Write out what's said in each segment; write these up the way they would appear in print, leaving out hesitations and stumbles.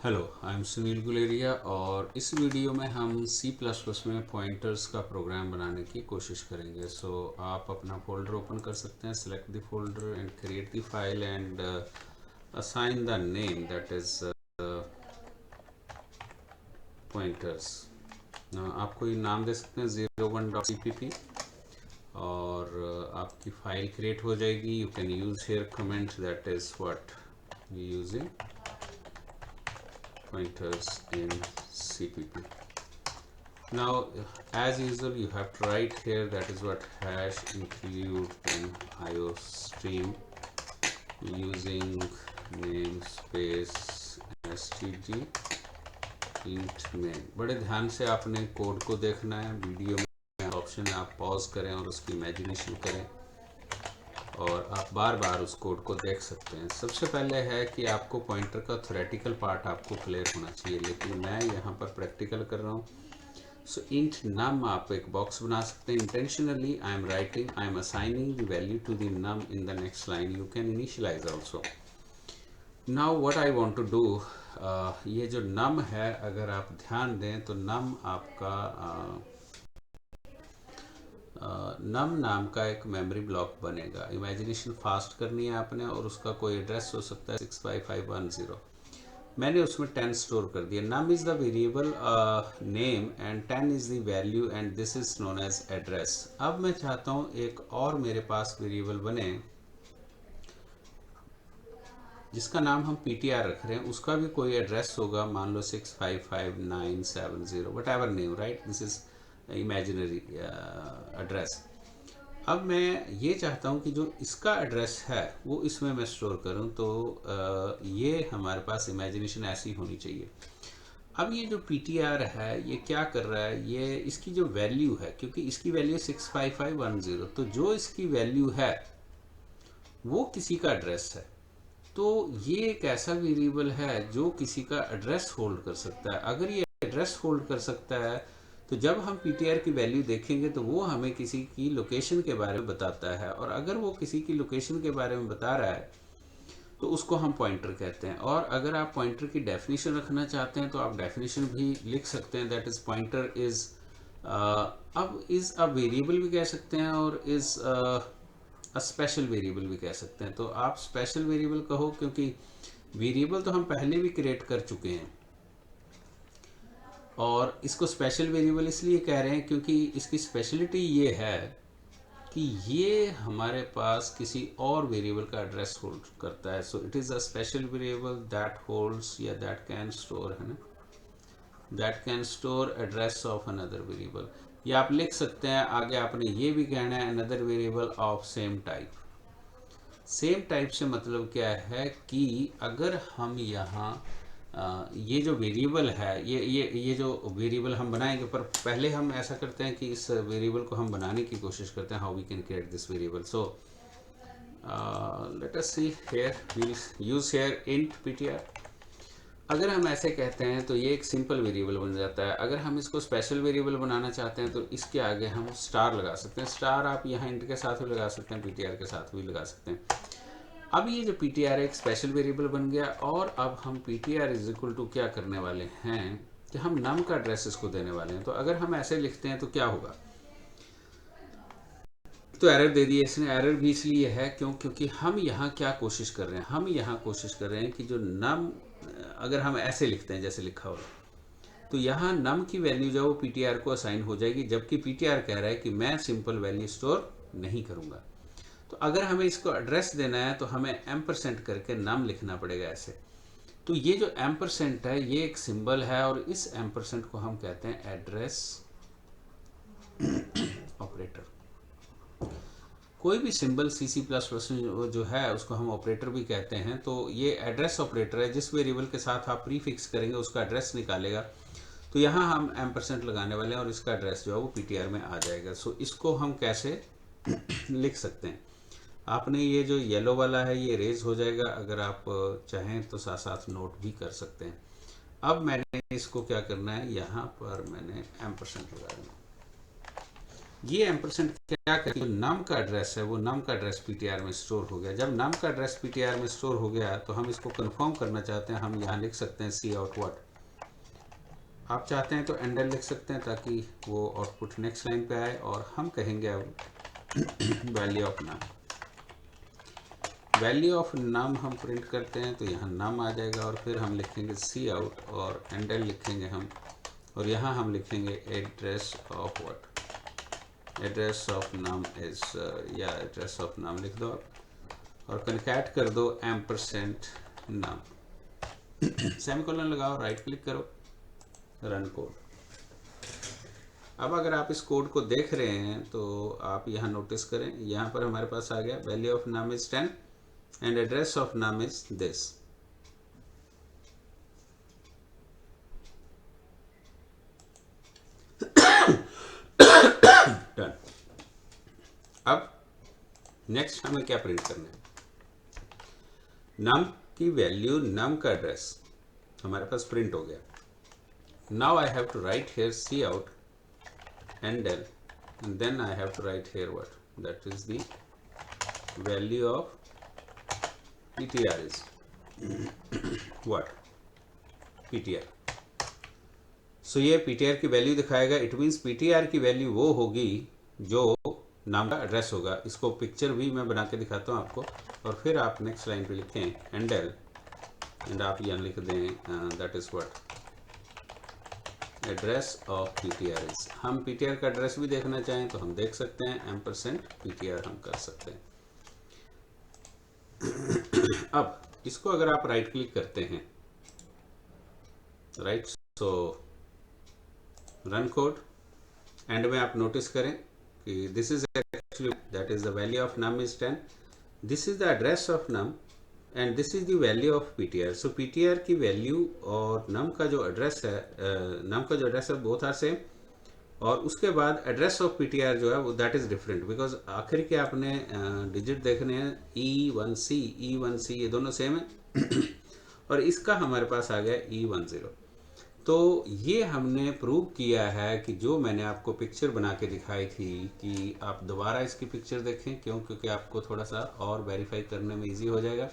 Hello, I am Sunil Guleria और इस video में हम C++ में पॉइंटर्स का प्रोग्राम बनाने की कोशिश करेंगे। आप अपना फोल्डर ओपन कर सकते हैं, select the folder and create the file and assign the name that is pointers. आपको ये नाम दे सकते हैं 01.cpp और आपकी फाइल क्रिएट हो जाएगी। You can use hair comment that is what using pointers in CPP. Now, as usual, you have to write here that is what hash include in IOStream using namespace std int main। बड़े ध्यान से आपने code को देखना है। Video में option है, आप पॉज करें और उसकी इमेजिनेशन करें और आप बार बार उस कोड को देख सकते हैं। सबसे पहले है कि आपको पॉइंटर का थ्योरेटिकल पार्ट आपको क्लियर होना चाहिए, लेकिन मैं यहाँ पर प्रैक्टिकल कर रहा हूँ। सो इंट नम आप एक बॉक्स बना सकते हैं। Intentionally I am assigning the value to the num in the next line. You can initialise also. Now what I want to do, ये जो नम है अगर आप ध्यान दें तो नम आपका नम नाम का एक मेमोरी ब्लॉक बनेगा। इमेजिनेशन फास्ट करनी है आपने और उसका कोई एड्रेस हो सकता है 65510। मैंने उसमें 10 स्टोर कर दिया। Num is the variable name and 10 is the value and this is known as address. अब मैं चाहता हूँ एक और मेरे पास वेरिएबल बने जिसका नाम हम PTR रख रहे हैं, उसका भी कोई एड्रेस होगा, मान लो 655,970 what ever name, right. This is imaginary address. अब मैं ये चाहता हूँ कि जो इसका एड्रेस है वो इसमें मैं स्टोर करूँ, तो ये हमारे पास इमेजिनेशन ऐसी होनी चाहिए। अब ये जो PTR है ये क्या कर रहा है, ये इसकी जो वैल्यू है, क्योंकि इसकी वैल्यू 65510, तो जो इसकी वैल्यू है वो किसी का एड्रेस है। तो ये एक ऐसा वेरिएबल है जो किसी का एड्रेस होल्ड कर सकता है। अगर ये एड्रेस होल्ड कर सकता है तो जब हम PTR की वैल्यू देखेंगे तो वो हमें किसी की लोकेशन के बारे में बताता है, और अगर वो किसी की लोकेशन के बारे में बता रहा है तो उसको हम पॉइंटर कहते हैं। और अगर आप पॉइंटर की डेफिनेशन रखना चाहते हैं तो आप डेफिनेशन भी लिख सकते हैं, दैट इज पॉइंटर इज अब इज अ वेरिएबल भी कह सकते हैं और इज स्पेशल वेरिएबल भी कह सकते हैं। तो आप स्पेशल वेरिएबल कहो, क्योंकि वेरिएबल तो हम पहले भी क्रिएट कर चुके हैं, और इसको स्पेशल वेरिएबल इसलिए कह रहे हैं क्योंकि इसकी स्पेशलिटी ये है कि ये हमारे पास किसी और वेरिएबल का एड्रेस होल्ड करता है। So it is a special variable that holds या दैट कैन स्टोर, है ना, that can store address of another variable. या आप लिख सकते हैं आगे आपने ये भी कहना है another variable of same type. Same type से मतलब क्या है कि अगर हम यहाँ ये जो वेरिएबल है, ये जो वेरिएबल हम बनाएंगे, पर पहले हम ऐसा करते हैं कि इस वेरिएबल को हम बनाने की कोशिश करते हैं, how we can create this variable. So let us see here, we use here int PTR। अगर हम ऐसे कहते हैं तो ये एक सिंपल वेरिएबल बन जाता है। अगर हम इसको स्पेशल वेरिएबल बनाना चाहते हैं तो इसके आगे हम स्टार लगा सकते हैं। स्टार आप यहाँ इंट के साथ भी लगा सकते हैं, PTR के साथ भी लगा सकते हैं। अब ये जो PTR एक स्पेशल वेरिएबल बन गया, और अब हम PTR इज इक्वल टू क्या करने वाले हैं कि हम नम का एड्रेस इसको देने वाले हैं। तो अगर हम ऐसे लिखते हैं तो क्या होगा, तो एरर दे दिया इसने। एरर भी इसलिए है क्योंकि हम यहाँ क्या कोशिश कर रहे हैं, हम यहाँ कोशिश कर रहे हैं कि जो नम, अगर हम ऐसे लिखते हैं जैसे लिखा हो, तो यहाँ नम की वैल्यू जो वो PTR को असाइन हो जाएगी, जबकि PTR कह रहा है कि मैं सिंपल वैल्यू स्टोर नहीं करूँगा। तो अगर हमें इसको एड्रेस देना है तो हमें M% करके नम लिखना पड़ेगा ऐसे। तो ये जो M% है ये एक सिंबल है, और इस M% को हम कहते हैं एड्रेस ऑपरेटर। कोई भी सिंबल C++ में जो है उसको हम ऑपरेटर भी कहते हैं। तो ये एड्रेस ऑपरेटर है, जिस वेरिएबल के साथ आप प्रीफिक्स करेंगे उसका एड्रेस निकालेगा। तो यहाँ हम M% लगाने वाले हैं और इसका एड्रेस जो है वो PTR में आ जाएगा। सो इसको हम कैसे लिख सकते हैं, आपने ये जो येलो वाला है ये रेज हो जाएगा, अगर आप चाहें तो साथ साथ नोट भी कर सकते हैं। अब मैंने इसको क्या करना है, यहाँ पर मैंने M% लगा देना। ये एम्परसेंड क्या कहते हैं, नम का एड्रेस है वो नम का एड्रेस पीटीआर में स्टोर हो गया। जब नम का एड्रेस पीटीआर में स्टोर हो गया तो हम इसको कंफर्म करना चाहते हैं, हम यहाँ लिख सकते हैं सी आउट व्हाट। आप चाहते हैं तो एंडल लिख सकते हैं ताकि वो आउटपुट नेक्स्ट लाइन पे आए, और हम कहेंगे अब value of num. Value of num हम प्रिंट करते हैं तो यहाँ नम आ जाएगा, और फिर हम लिखेंगे सी आउट और एंडल लिखेंगे हम, और यहाँ हम लिखेंगे address of what, address of num is, या एड्रेस ऑफ नम लिख दो आप, और कनकैट कर दो एम्परसेंट नम, सेमीकोलन लगाओ, राइट क्लिक करो, रन कोड। अब अगर आप इस कोड को देख रहे हैं तो आप यहाँ नोटिस करें, यहाँ पर हमारे पास आ गया value of num is 10 and address of num is this. Done. अब नेक्स्ट हमें क्या प्रिंट करना है, नम की वैल्यू, नम का एड्रेस हमारे पास प्रिंट हो गया। Now I have to write here cout endl, and then I have to write here what, that is the value of PTR is what, PTR। so ये PTR की value दिखाएगा, it means PTR की value वो होगी जो नाम का address होगा। इसको पिक्चर भी मैं बना के दिखाता हूँ आपको, और फिर आप नेक्स्ट लाइन पे लिखें एंडल, एंड आप यहाँ लिख दें that is what, address of PTR is. हम पीटीआर का एड्रेस भी देखना चाहें तो हम देख सकते हैं, एम्परसेंट पीटीआर हम कर सकते हैं। अब इसको अगर आप राइट क्लिक करते हैं, right, so run code, end में आप नोटिस करें कि this is actually that is the value of num is 10, this is the address of num and this is the value of PTR. सो PTR की value और num का जो address है, नम का जो एड्रेस है बोथ आर सेम, और उसके बाद एड्रेस ऑफ पीटीआर जो है वो दैट इज डिफरेंट, बिकॉज आखिर के आपने डिजिट देखने हैं E1C E1C ये दोनों सेम है और इसका हमारे पास आ गया E10। तो ये हमने प्रूव किया है कि जो मैंने आपको पिक्चर बना के दिखाई थी, कि आप दोबारा इसकी पिक्चर देखें, क्योंकि आपको थोड़ा सा और वेरीफाई करने में इजी हो जाएगा।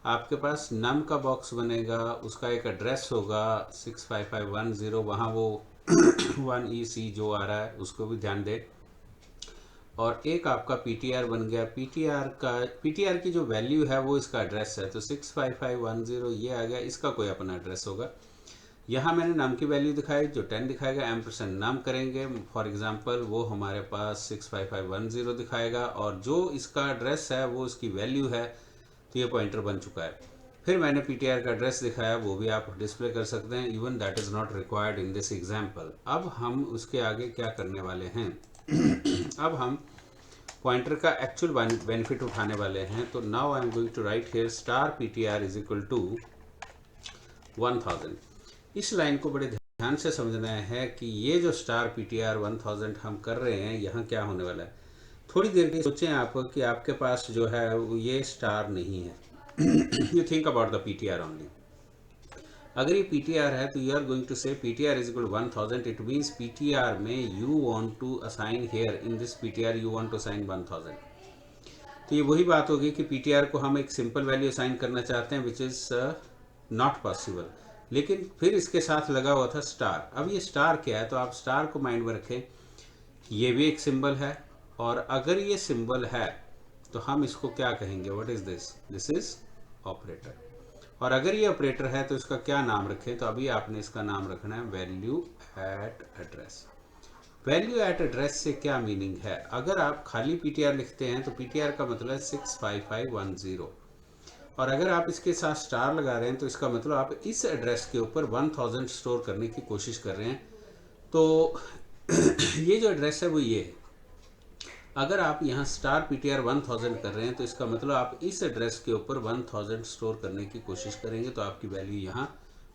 आपके पास नम का बॉक्स बनेगा, उसका एक एड्रेस होगा 65510, वहाँ वो 1EC जो आ रहा है उसको भी ध्यान दें, और एक आपका पीटीआर बन गया। पीटीआर की जो वैल्यू है वो इसका एड्रेस है, तो 65510 ये आ गया, इसका कोई अपना एड्रेस होगा। यहाँ मैंने नाम की वैल्यू दिखाई जो 10 दिखाएगा, एम्परसेंट नाम करेंगे फॉर एग्जांपल, वो हमारे पास 65510 दिखाएगा, और जो इसका एड्रेस है वो इसकी वैल्यू है, तो ये पॉइंटर बन चुका है। फिर मैंने पीटीआर का एड्रेस दिखाया, वो भी आप डिस्प्ले कर सकते हैं, even that is not required in this example. अब हम उसके आगे क्या करने वाले हैं अब हम पॉइंटर का एक्चुअल बेनिफिट उठाने वाले हैं। तो now I am going to write here star PTR is equal to 1000। इस लाइन को बड़े ध्यान से समझना है कि ये जो स्टार पीटीआर 1000 हम कर रहे हैं, यहाँ क्या होने वाला है। थोड़ी देर के सोचें आप कि आपके पास जो है ये स्टार नहीं है you think about the PTR only. अगर ये पीटीआर है तो you are going to say PTR is equal 1000, it means PTR में you want to assign here in this PTR you want to assign 1000। तो ये वही बात होगी कि पीटीआर को हम एक सिंपल वैल्यू असाइन करना चाहते हैं विच इज नॉट पॉसिबल, लेकिन फिर इसके साथ लगा हुआ था स्टार। अब ये स्टार क्या है, तो आप स्टार को माइंड में रखें, ये भी एक सिंबल है, और अगर ये सिंबल है तो हम इसको क्या कहेंगे, what is this, this is operator. और अगर ये ऑपरेटर है तो इसका क्या नाम रखें, तो अभी आपने इसका नाम रखना है value eight address. Value eight address से क्या मीनिंग है, अगर आप खाली पीटीआर लिखते हैं तो पीटीआर का मतलब है 65510, और अगर आप इसके साथ स्टार लगा रहे हैं तो इसका मतलब आप इस एड्रेस के ऊपर 1000 स्टोर करने की कोशिश कर रहे हैं। तो ये जो एड्रेस है वो ये है। अगर आप यहाँ स्टार पीटीआर 1000 कर रहे हैं तो इसका मतलब आप इस एड्रेस के ऊपर 1000 स्टोर करने की कोशिश करेंगे, तो आपकी वैल्यू यहाँ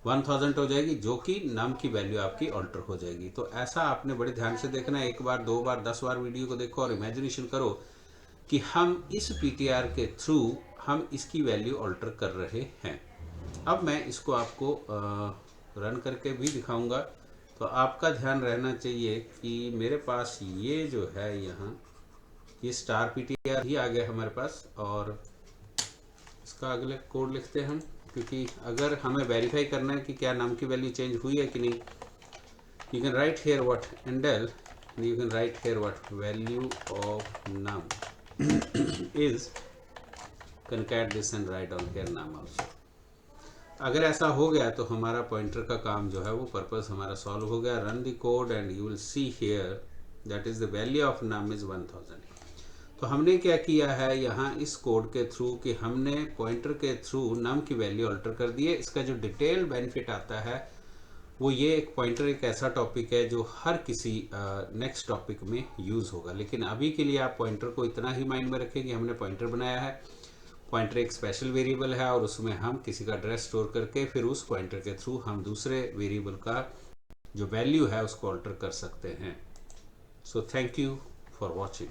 1000 हो जाएगी, जो कि नाम की वैल्यू आपकी ऑल्टर हो जाएगी। तो ऐसा आपने बड़े ध्यान से देखना है, एक बार, 2 बार, 10 बार वीडियो को देखो और इमेजिनेशन करो कि हम इस पीटीआर के थ्रू हम इसकी वैल्यू ऑल्टर कर रहे हैं। अब मैं इसको आपको रन करके भी दिखाऊंगा, तो तो आपका ध्यान रहना चाहिए कि मेरे पास ये जो है यहाँ ये स्टार PTR ही आ गया हमारे पास, और इसका अगले कोड लिखते हैं हम, क्योंकि अगर हमें वेरीफाई करना है कि क्या नाम की वैल्यू चेंज हुई है कि नहीं. You can write here what Endel, you can write here what value of num is, concat this and write down here num also. अगर ऐसा हो गया तो हमारा पॉइंटर का काम जो है वो पर्पस हमारा सॉल्व हो गया. Run the code and you will see here that is the value of num is 1000. तो हमने क्या किया है यहाँ इस कोड के थ्रू कि हमने पॉइंटर के थ्रू नम की वैल्यू अल्टर कर दी है. इसका जो डिटेल बेनिफिट आता है वो ये, एक पॉइंटर एक ऐसा टॉपिक है जो हर किसी नेक्स्ट टॉपिक में यूज़ होगा. लेकिन अभी के लिए आप पॉइंटर को इतना ही माइंड में रखें कि हमने पॉइंटर बनाया है. पॉइंटर एक स्पेशल वेरिएबल है और उसमें हम किसी का एड्रेस स्टोर करके फिर उस पॉइंटर के थ्रू हम दूसरे वेरिएबल का जो वैल्यू है उसको अल्टर कर सकते हैं. So thank you for watching.